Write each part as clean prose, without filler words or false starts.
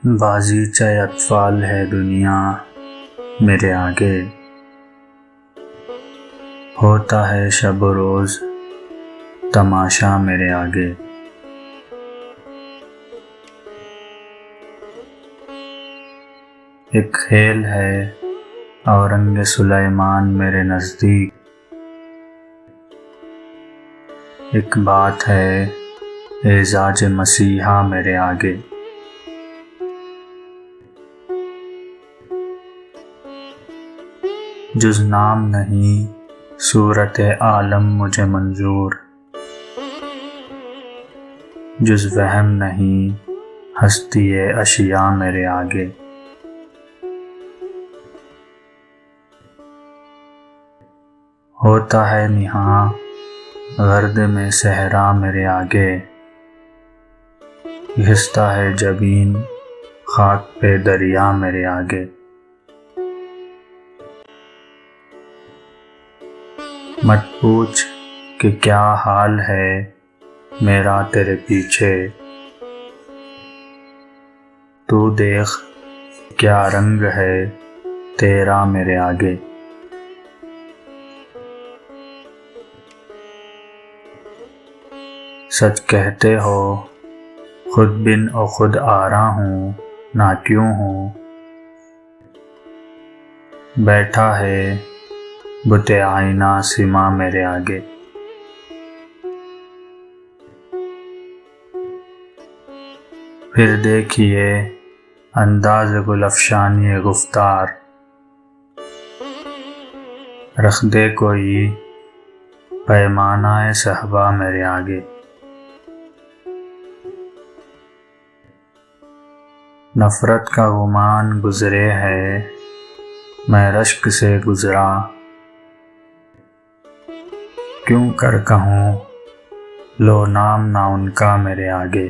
بازیچہ اطفال ہے دنیا میرے آگے، ہوتا ہے شب و روز تماشا میرے آگے۔ ایک کھیل ہے اورنگ سلیمان میرے نزدیک، ایک بات ہے اعزاز مسیحا میرے آگے۔ جز نام نہیں صورت عالم مجھے منظور، جز وہم نہیں ہستی اشیاء میرے آگے۔ ہوتا ہے نہاں گرد میں صحرا میرے آگے، گھستا ہے جبین خاک پہ دریا میرے آگے۔ مت پوچھ کہ کیا حال ہے میرا تیرے پیچھے، تو دیکھ کیا رنگ ہے تیرا میرے آگے۔ سچ کہتے ہو خود بن و خود آرا ہوں، نہ کیوں ہوں بیٹھا ہے بت آئینہ سما میرے آگے۔ پھر دیکھیے انداز گل افشانی گفتار، رکھ دے کوئی پیمانہ صہبا میرے آگے۔ نفرت کا گمان گزرے ہے میں رشک سے گزرا، کیوں کر کہوں لو نام نہ ان کا میرے آگے۔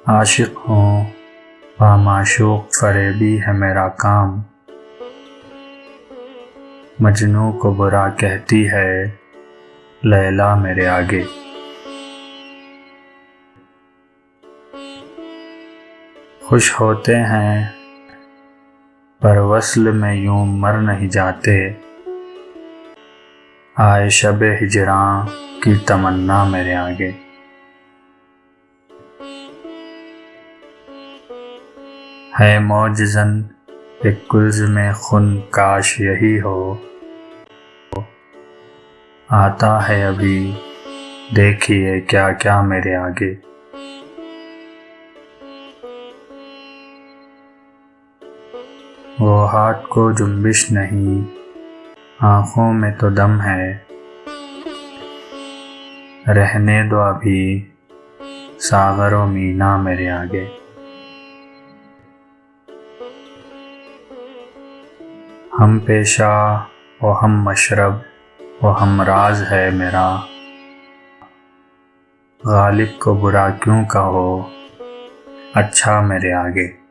عاشق ہوں با معشوق فریبی ہے میرا کام، مجنوں کو برا کہتی ہے لیلی میرے آگے۔ خوش ہوتے ہیں پر وصل میں یوں مر نہیں جاتے، آئے شب ہجراں کی تمنا میرے آگے۔ ہے معجزاً ایک گلز میں خون کاش یہی ہو، آتا ہے ابھی دیکھیے کیا کیا میرے آگے۔ وہ ہاتھ کو جنبش نہیں آنکھوں میں تو دم ہے، رہنے دو ابھی ساغر و مینا میرے آگے۔ ہم پیشہ و ہم مشرب و ہم راز ہے میرا، غالب کو برا کیوں کہو اچھا میرے آگے۔